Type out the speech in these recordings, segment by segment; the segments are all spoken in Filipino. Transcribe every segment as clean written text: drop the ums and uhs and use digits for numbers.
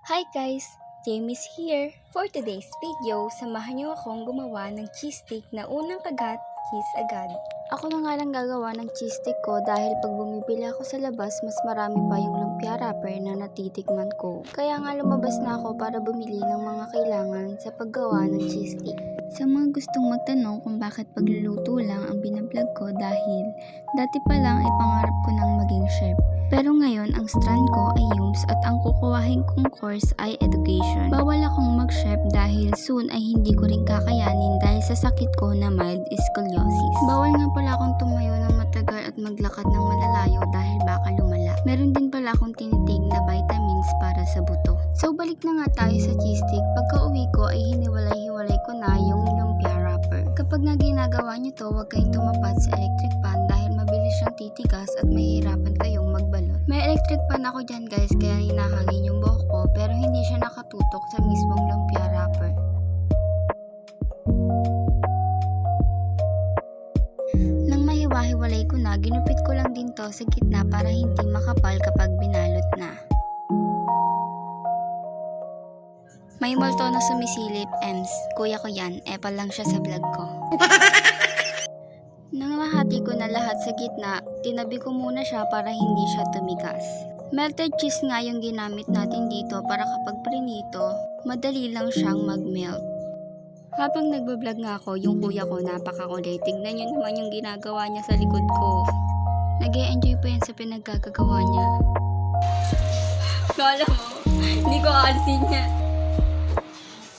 Hi guys! Jamie's here! For today's video, samahan niyo akong gumawa ng cheese stick na unang kagat, cheese agad. Ako na nga lang gagawa ng cheese stick ko dahil pag bumibili ako sa labas, mas marami pa yung lumpia wrapper na natitikman ko. Kaya nga lumabas na ako para bumili ng mga kailangan sa paggawa ng cheese stick. Sa mga gustong magtanong kung bakit pagluluto lang ang binablog ko dahil dati pa lang ay pangarap ko ng maging chef. Pero ngayon, ang strand ko ay UMS at ang kukuhahin kong course ay education. Bawal akong mag-chef dahil soon ay hindi ko rin kakayanin dahil sa sakit ko na mild scoliosis. Bawal nga pala akong tumayo ng matagal at maglakad ng malalayo dahil baka lumala. Meron din pala akong tinitig na vitamins para sa buto. So balik na nga tayo sa cheese stick. Pagka uwi ko ay hiniwalay-hiwalay ko na yung lumpia wrapper. Kapag na ginagawa nyo to, huwag kayong tumapat sa electric pan dahil mabilis siyang titigas at mahihirapan kayong magbalot. May electric pan ako dyan guys, kaya hinahangin yung buhok ko pero hindi siya nakatutok sa mismong lumpia wrapper. Nang mahiwa-hiwalay ko na, ginupit ko lang din to sa gitna para hindi makapal kapag binalot na. May multo na sumisilip, Ems. Kuya ko yan, epal lang siya sa vlog ko. Nang mahati ko na lahat sa gitna, tinabi ko muna siya para hindi siya tumigas. Melted cheese nga yung ginamit natin dito para kapag prinito, madali lang siyang mag-melt. Habang nagbablog nga ako, yung kuya ko napakakulit. Tignan nyo naman yung ginagawa niya sa likod ko. Nag-e-enjoy pa yan sa pinagkagagawa niya. Kala mo, hindi ko alisin niya.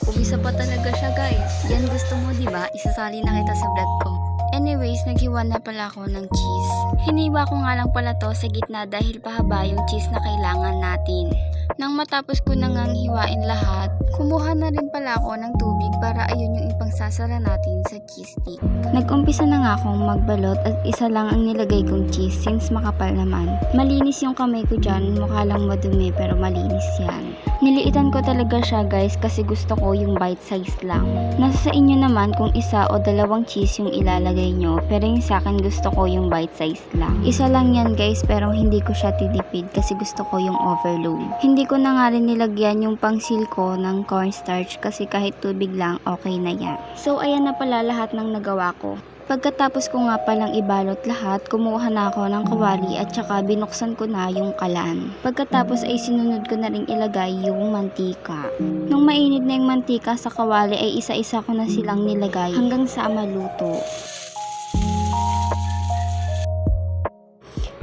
Umisa pa talaga siya guys. Yan gusto mo diba? Isasali na kita sa vlog ko. Anyways, naghiwa na pala ako ng cheese. Hiniwa ko nga lang pala to sa gitna dahil pahaba yung cheese na kailangan natin. Nang matapos ko na ngang hiwain lahat, kumuha na rin pala ako ng tubig para ayun yung ipangsasara natin sa cheese stick. Nag-umpisa na nga akong magbalot at isa lang ang nilagay kong cheese since makapal naman. Malinis yung kamay ko dyan, mukha lang madumi pero malinis yan. Niliitan ko talaga siya guys kasi gusto ko yung bite size lang. Nasa sa inyo naman kung isa o dalawang cheese yung ilalagay nyo, pero yung sa akin gusto ko yung bite size lang. Isa lang yan guys pero hindi ko siya tinipid kasi gusto ko yung overload. Hindi ko na nga rin nilagyan yung pangsil ko ng cornstarch kasi kahit tubig lang okay na yan. So ayan na pala lahat ng nagawa ko. Pagkatapos ko nga palang ibalot lahat, kumuha na ako ng kawali at saka binuksan ko na yung kalan. Pagkatapos ay sinunod ko na rin ilagay yung mantika. Nung mainit na yung mantika sa kawali ay isa-isa ko na silang nilagay hanggang sa maluto.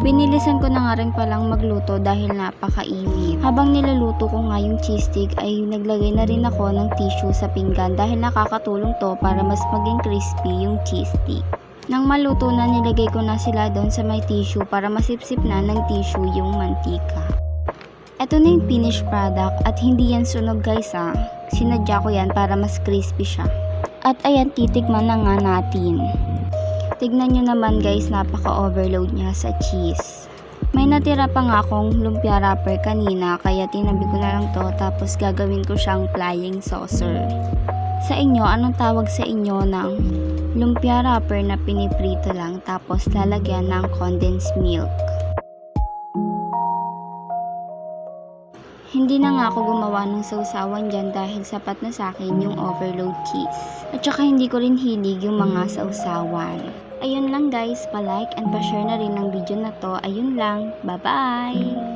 Binilisan ko na nga rin palang magluto dahil napakainit. Habang nilaluto ko nga yung cheese stick ay naglagay na rin ako ng tissue sa pinggan dahil nakakatulong to para mas maging crispy yung cheese stick. Nang maluto na, nilagay ko na sila doon sa may tissue para masipsip na ng tissue yung mantika. Ito na yung finished product at hindi yan sunog guys ha. Sinadya ko yan para mas crispy siya. At ayan, titikman na nga natin. Tignan nyo naman guys, napaka-overload niya sa cheese. May natira pa nga akong lumpia wrapper kanina kaya tinabi ko na lang to tapos gagawin ko siyang flying saucer. Sa inyo, anong tawag sa inyo ng lumpia wrapper na piniprito lang tapos lalagyan ng condensed milk? Hindi na nga ako gumawa ng sausawan dyan dahil sapat na sa akin yung overload cheese. At saka hindi ko rin hilig yung mga sausawan. Ayun lang guys, pa-like and pa-share na rin ng video na to. Ayun lang, bye-bye!